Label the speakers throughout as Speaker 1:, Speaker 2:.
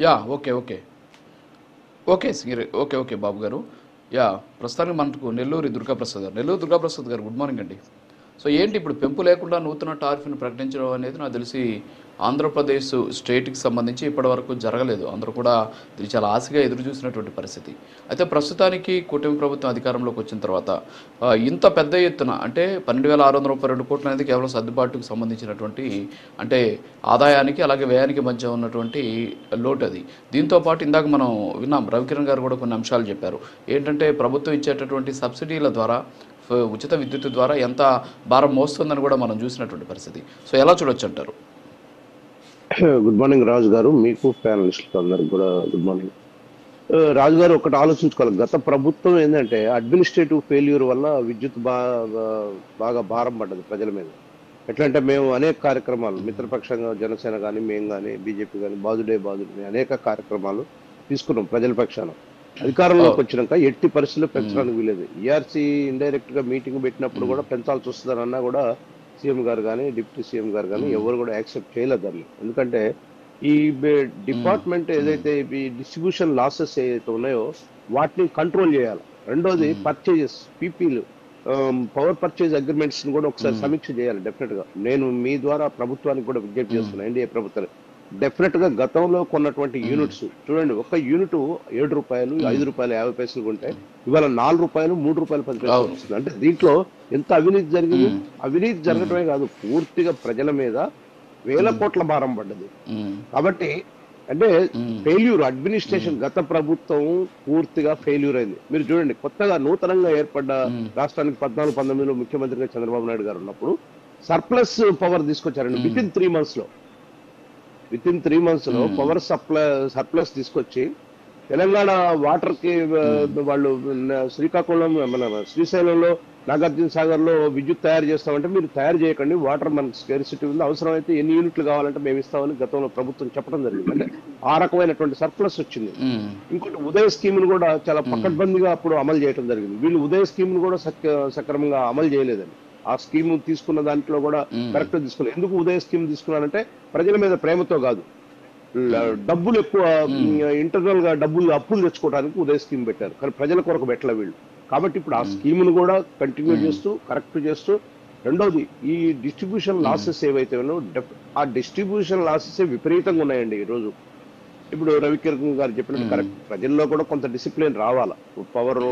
Speaker 1: Yeah okay okay okay okay okay Babu garu. Yeah ప్రస్తుతానికి మనకు నెల్లూరి దుర్గాప్రసాద్ గారు, నెల్లూరు దుర్గాప్రసాద్ గారు, గుడ్ మార్నింగ్ అండి. సో ఏంటి ఇప్పుడు పెంపు లేకుండా నూతన టారిఫ్ని ప్రకటించడం అనేది నాకు తెలిసి ఆంధ్రప్రదేశ్ స్టేట్కి సంబంధించి ఇప్పటివరకు జరగలేదు. అందరూ కూడా ఇది చాలా ఆశగా ఎదురు చూసినటువంటి పరిస్థితి. అయితే ప్రస్తుతానికి కూటమి ప్రభుత్వం అధికారంలోకి వచ్చిన తర్వాత ఇంత పెద్ద ఎత్తున అంటే 12,632 కోట్లు అనేది కేవలం సర్దుబాటుకు సంబంధించినటువంటి అంటే ఆదాయానికి అలాగే వ్యయానికి మధ్య ఉన్నటువంటి లోటు అది. దీంతో పాటు ఇందాక మనం విన్నాం, రవికిరణ్ గారు కూడా కొన్ని అంశాలు చెప్పారు. ఏంటంటే ప్రభుత్వం ఇచ్చేటటువంటి సబ్సిడీల ద్వారా ఉచిత విద్యుత్ ద్వారా ఎంత భారం మోస్తుందని కూడా మనం చూసినటువంటి పరిస్థితి. సో ఎలా చూడొచ్చు అంటారు?
Speaker 2: గుడ్ మార్నింగ్ రాజు గారు, మీకు ప్యానలిస్టులకు అందరికి కూడా గుడ్ మార్నింగ్. రాజు గారు ఒకటి ఆలోచించుకోవాలి, గత ప్రభుత్వం ఏంటంటే అడ్మినిస్ట్రేటివ్ ఫెయిల్యూర్ వల్ల విద్యుత్ బాగా భారం పడ్డది ప్రజల మీద. ఎట్లా అంటే మేము అనేక కార్యక్రమాలు మిత్రపక్షంగా జనసేన కానీ మేము కానీ బీజేపీ కానీ బాదుడే అనేక కార్యక్రమాలు తీసుకున్నాం ప్రజల పక్షాన. అధికారంలోకి వచ్చినాక ఎట్టి పరిస్థితుల్లో పెంచడానికి వీలేదు. ఈఆర్సీ ఇండైరెక్ట్ గా మీటింగ్ పెట్టినప్పుడు కూడా పెంచాల్సి వస్తుందని అన్నా కూడా సీఎం గారు కానీ డిప్యూటీ సీఎం గారు కానీ ఎవరు కూడా యాక్సెప్ట్ చేయలేదు దాన్ని. ఎందుకంటే ఈ డిపార్ట్మెంట్ ఏదైతే ఈ డిస్ట్రిబ్యూషన్ లాసెస్ ఏదైతే ఉన్నాయో వాటిని కంట్రోల్ చేయాలి. రెండోది పర్చేజెస్, పీపీలు, పవర్ పర్చేజ్ అగ్రిమెంట్స్ కూడా ఒకసారి సమీక్ష చేయాలి. డెఫినెట్ గా నేను మీ ద్వారా ప్రభుత్వానికి కూడా విజ్ఞప్తి చేస్తున్నాను, ఎన్డీఏ ప్రభుత్వానికి. డెఫినెట్ గా గతంలో కొన్నటువంటి యూనిట్స్ చూడండి, ఒక యూనిట్ 7 రూపాయలు, 5 రూపాయలు 50 పైసలు కొంటే ఇవాళ 4 రూపాయలు, 3 రూపాయలు 10 పైసలు వస్తుంది. అంటే దీంట్లో ఎంత అవినీతి జరిగింది. అవినీతి జరగటమే కాదు, పూర్తిగా ప్రజల మీద వేల కోట్ల భారం పడ్డది. కాబట్టి అంటే ఫెయిల్యూర్ అడ్మినిస్ట్రేషన్, గత ప్రభుత్వం పూర్తిగా ఫెయిల్యూర్ అయింది. మీరు చూడండి, కొత్తగా నూతనంగా ఏర్పడ్డ రాష్ట్రానికి 14-19లో ముఖ్యమంత్రిగా చంద్రబాబు నాయుడు గారు ఉన్నప్పుడు సర్ప్లస్ పవర్ తీసుకొచ్చారండి. విత్ ఇన్ 3 months లో పవర్ సర్ప్లస్ తీసుకొచ్చి తెలంగాణ వాటర్ కి వాళ్ళు శ్రీకాకుళం, మన శ్రీశైలంలో, నాగార్జున సాగర్ లో విద్యుత్ తయారు చేస్తామంటే మీరు తయారు చేయకండి, వాటర్ మనకు స్కేర్సిటీ ఉంది, అవసరమైతే ఎన్ని యూనిట్లు కావాలంటే మేము ఇస్తామని గతంలో ప్రభుత్వం చెప్పడం జరిగింది. అంటే ఆ రకమైనటువంటి సర్ప్లస్ వచ్చింది. ఇంకోటి ఉదయ స్కీమ్ ను కూడా చాలా పకడ్బందీగా అప్పుడు అమలు చేయడం జరిగింది. వీళ్ళు ఉదయ స్కీమ్ ను కూడా సక్రమంగా అమలు చేయలేదండి. ఆ స్కీమ్ తీసుకున్న దాంట్లో కూడా కరెక్ట్ తీసుకున్నారు. ఎందుకు ఉదయ స్కీమ్ తీసుకున్నారంటే ప్రజల మీద ప్రేమతో కాదు, డబ్బులు ఎక్కువ ఇంటర్నల్ గా డబ్బులు అప్పులు తెచ్చుకోవడానికి ఉదయ స్కీమ్ పెట్టారు, కానీ ప్రజల కొరకు పెట్టలే వీళ్ళు. కాబట్టి ఇప్పుడు ఆ స్కీమ్ ను కూడా కంటిన్యూ చేస్తూ కరెక్ట్ చేస్తూ, రెండోది ఈ డిస్ట్రిబ్యూషన్ లాసెస్ ఏవైతే ఉన్నాయో ఆ డిస్ట్రిబ్యూషన్ లాసెస్ విపరీతంగా ఉన్నాయండి ఈ రోజు. ఇప్పుడు రవికిరణ్ గారు చెప్పినట్టు కరెక్ట్, ప్రజల్లో కూడా కొంత డిసిప్లిన్ రావాలా. పవర్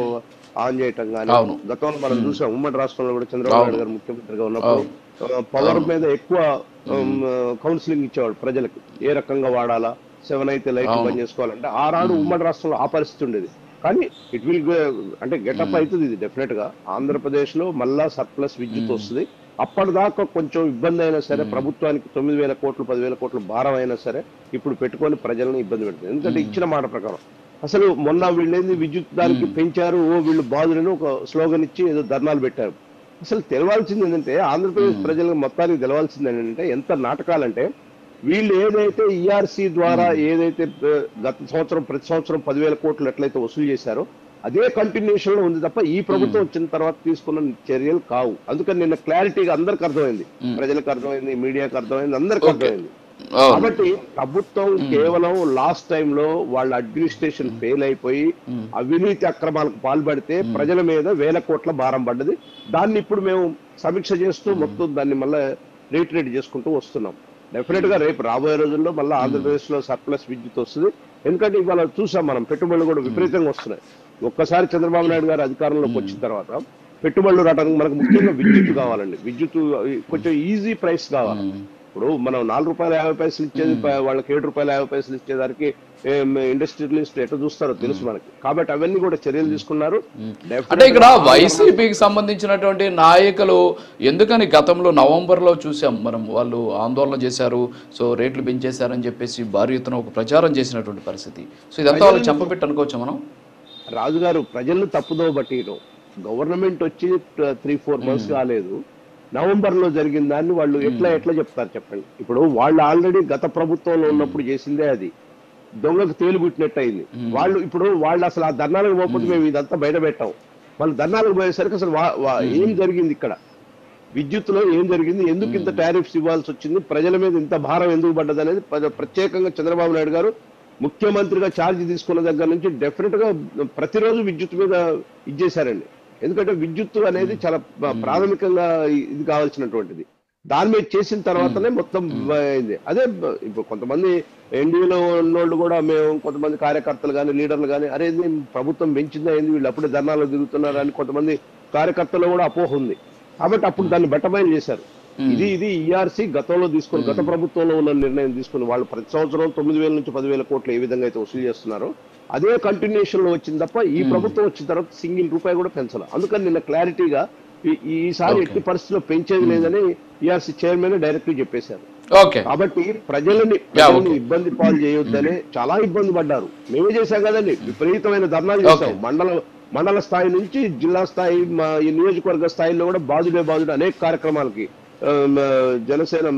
Speaker 2: ఆన్ చేయటం కానీ, గతంలో మనం చూసాం ఉమ్మడి రాష్ట్రంలో కూడా చంద్రబాబు నాయుడు గారు ముఖ్యమంత్రిగా ఉన్నప్పుడు పవర్ మీద ఎక్కువ కౌన్సిలింగ్ ఇచ్చేవాడు ప్రజలకు, ఏ రకంగా వాడాలా, 7 అయితే లైట్ బంద్ చేసుకోవాలంటే. ఆనాడు ఉమ్మడి రాష్ట్రంలో ఆ పరిస్థితి ఉండేది. కానీ ఇట్ విల్ అంటే గెటప్ అవుతుంది ఇది డెఫినెట్ గా. ఆంధ్రప్రదేశ్ లో మళ్ళా సర్ప్లస్ విద్యుత్ వస్తుంది. అప్పటిదాకా కొంచెం ఇబ్బంది అయినా సరే ప్రభుత్వానికి 9,000 కోట్లు 10,000 కోట్లు భారం అయినా సరే ఇప్పుడు పెట్టుకొని ప్రజలను ఇబ్బంది పెడుతుంది. ఎందుకంటే ఇచ్చిన మాట ప్రకారం అసలు మొన్న వీళ్ళేంది విద్యుత్ దానికి పెంచారు, వీళ్ళు బాధులను ఒక స్లోగన్ ఇచ్చి ఏదో ధర్నాలు పెట్టారు. అసలు తెలవాల్సింది ఏంటంటే ఆంధ్రప్రదేశ్ ప్రజలకు మొత్తానికి తెలవాల్సింది ఏంటంటే ఎంత నాటకాలంటే, వీళ్ళు ఏదైతే ఈఆర్సీ ద్వారా ఏదైతే గత సంవత్సరం ప్రతి సంవత్సరం 10,000 కోట్లు ఎట్లయితే వసూలు చేశారో అదే కంటిన్యూషన్ లో ఉంది తప్ప ఈ ప్రభుత్వం వచ్చిన తర్వాత తీసుకున్న చర్యలు కావు. అందుకని నిన్న క్లారిటీగా అందరికి అర్థమైంది, ప్రజలకు అర్థమైంది, మీడియాకు అర్థమైంది, అందరికి అర్థమైంది. కాబట్టి ప్రభుత్వం కేవలం లాస్ట్ టైంలో వాళ్ళ అడ్మినిస్ట్రేషన్ ఫెయిల్ అయిపోయి అవినీతి అక్రమాలకు పాల్పడితే ప్రజల మీద వేల కోట్ల భారం పడ్డది. దాన్ని ఇప్పుడు మేము సమీక్ష చేస్తూ మొత్తం దాన్ని మళ్ళీ రీట్రేట్ చేసుకుంటూ వస్తున్నాం. డెఫినెట్ గా రేపు రాబోయే రోజుల్లో మళ్ళీ ఆంధ్రప్రదేశ్ లో సర్ప్లస్ విద్యుత్ వస్తుంది. ఎందుకంటే ఇవాళ చూసాం మనం, పెట్టుబడులు కూడా విపరీతంగా వస్తున్నాయి. ఒక్కసారి చంద్రబాబు నాయుడు గారు అధికారంలోకి వచ్చిన తర్వాత పెట్టుబడులు రావడానికి మనకు ముఖ్యంగా విద్యుత్ కావాలండి. విద్యుత్ కొంచెం ఈజీ ప్రైస్ కావాలి. ఇప్పుడు మనం 4 రూపాయలు 50 పైసలు ఇచ్చేది వాళ్ళకి 7 రూపాయలు 50 పైసలు ఇచ్చేదానికి ఇండస్ట్రియలిస్ట్ ఎట్లా చూస్తారో తెలుసు మనకి. కాబట్టి అవన్నీ కూడా చర్యలు తీసుకున్నారు.
Speaker 1: అంటే ఇక్కడ వైసీపీకి సంబంధించినటువంటి నాయకులు ఎందుకని గతంలో నవంబర్లో చూసాం మనం, వాళ్ళు ఆందోళన చేశారు, సో రేట్లు పెంచేశారని చెప్పేసి భారీ ఎత్తున ఒక ప్రచారం చేసినటువంటి పరిస్థితి. సో ఇదంతా వాళ్ళకి చెంపపెట్టి అనుకోవచ్చా మనం?
Speaker 2: రాజుగారు ప్రజలను తప్పుదో బట్టిను గవర్నమెంట్ వచ్చి 3-4 మంత్స్ కాలేదు, నవంబర్ లో జరిగిన దాన్ని వాళ్ళు ఎట్లా చెప్తారు చెప్పండి. ఇప్పుడు వాళ్ళు ఆల్రెడీ గత ప్రభుత్వంలో ఉన్నప్పుడు చేసిందే అది దొంగకు తేలిబుట్టినట్టు అయింది. వాళ్ళు అసలు ఆ ధర్నాలకు పోకపోతే మేము ఇదంతా బయట పెట్టాం. వాళ్ళు ధర్నాలకు పోయేసరికి అసలు ఏం జరిగింది, ఇక్కడ విద్యుత్తులో ఏం జరిగింది, ఎందుకు ఇంత టారిఫ్స్ ఇవ్వాల్సి వచ్చింది, ప్రజల మీద ఇంత భారం ఎందుకు పడ్డది అనేది ప్రత్యేకంగా చంద్రబాబు నాయుడు గారు ముఖ్యమంత్రిగా ఛార్జ్ తీసుకున్న దగ్గర నుంచి డెఫినెట్ గా ప్రతిరోజు విద్యుత్ మీద ఇచ్చేశారండి. ఎందుకంటే విద్యుత్ అనేది చాలా ప్రాథమికంగా ఇది కావాల్సినటువంటిది. దాని మీద చేసిన తర్వాతనే మొత్తం అయింది. అదే ఇప్పుడు కొంతమంది ఎన్డీఏలో ఉన్నోళ్ళు కూడా, మేము కొంతమంది కార్యకర్తలు కానీ లీడర్లు కానీ, అరే ప్రభుత్వం పెంచిందా ఏంది, వీళ్ళు అప్పుడే ధర్నాలు తిరుగుతున్నారు అని కొంతమంది కార్యకర్తలు కూడా అపోహ ఉంది. కాబట్టి అప్పుడు దాన్ని బట్టబయలు చేశారు. ఇది ఈఆర్సీ గతంలో తీసుకుని, గత ప్రభుత్వంలో ఉన్న నిర్ణయం తీసుకుని, వాళ్ళు ప్రతి సంవత్సరం 9,000 నుంచి 10,000 కోట్లు ఏ విధంగా అయితే వసూలు చేస్తున్నారో అదే కంటిన్యూషన్ లో వచ్చింది తప్ప ఈ ప్రభుత్వం వచ్చిన తర్వాత సింగిల్ రూపాయి కూడా పెంచాలి. అందుకని నిన్న క్లారిటీగా ఈసారి ఎట్టి పరిస్థితుల్లో పెంచేది లేదని ఈఆర్సీ చైర్మన్ డైరెక్ట్ చెప్పేశారు. కాబట్టి ప్రజలని ఇబ్బంది పాలు చేయొద్దని చాలా ఇబ్బంది పడ్డారు. మేమే చేశాం కదండి, విపరీతమైన ధర్నాలు చేశాం. మండల స్థాయి నుంచి జిల్లా స్థాయి, ఈ నియోజకవర్గ స్థాయిలో కూడా బాధుడే బాధుడు అనేక కార్యక్రమాలకి జనసేన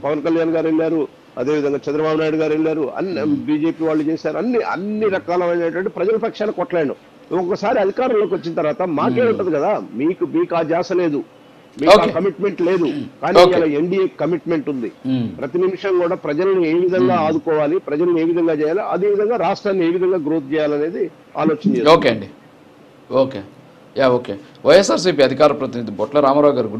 Speaker 2: పవన్ కళ్యాణ్ గారు వెళ్ళారు, అదేవిధంగా చంద్రబాబు నాయుడు గారు వెళ్ళారు, బీజేపీ వాళ్ళు చేశారు. అన్ని రకాలైనటువంటి ప్రజల పక్షాన కొట్లాడడం. ఒకసారి అధికారంలోకి వచ్చిన తర్వాత మాకే ఉంటది కదా, మీకు ఆ ధ్యాస లేదు, మీకు ఆ కమిట్మెంట్ లేదు. కానీ ఇలా ఎన్డీఏ కమిట్మెంట్ ఉంది. ప్రతి నిమిషం కూడా ప్రజలను ఏ విధంగా ఆదుకోవాలి, ప్రజలను ఏ విధంగా చేయాలి, అదే విధంగా రాష్ట్రాన్ని ఏ విధంగా గ్రోత్ చేయాలనేది ఆలోచన చేయాలి.
Speaker 1: ఓకే అండి, ఓకే, ఓకే. వైఎస్ఆర్సీపీ అధికార ప్రతినిధి బొట్ల రామారావు గారు.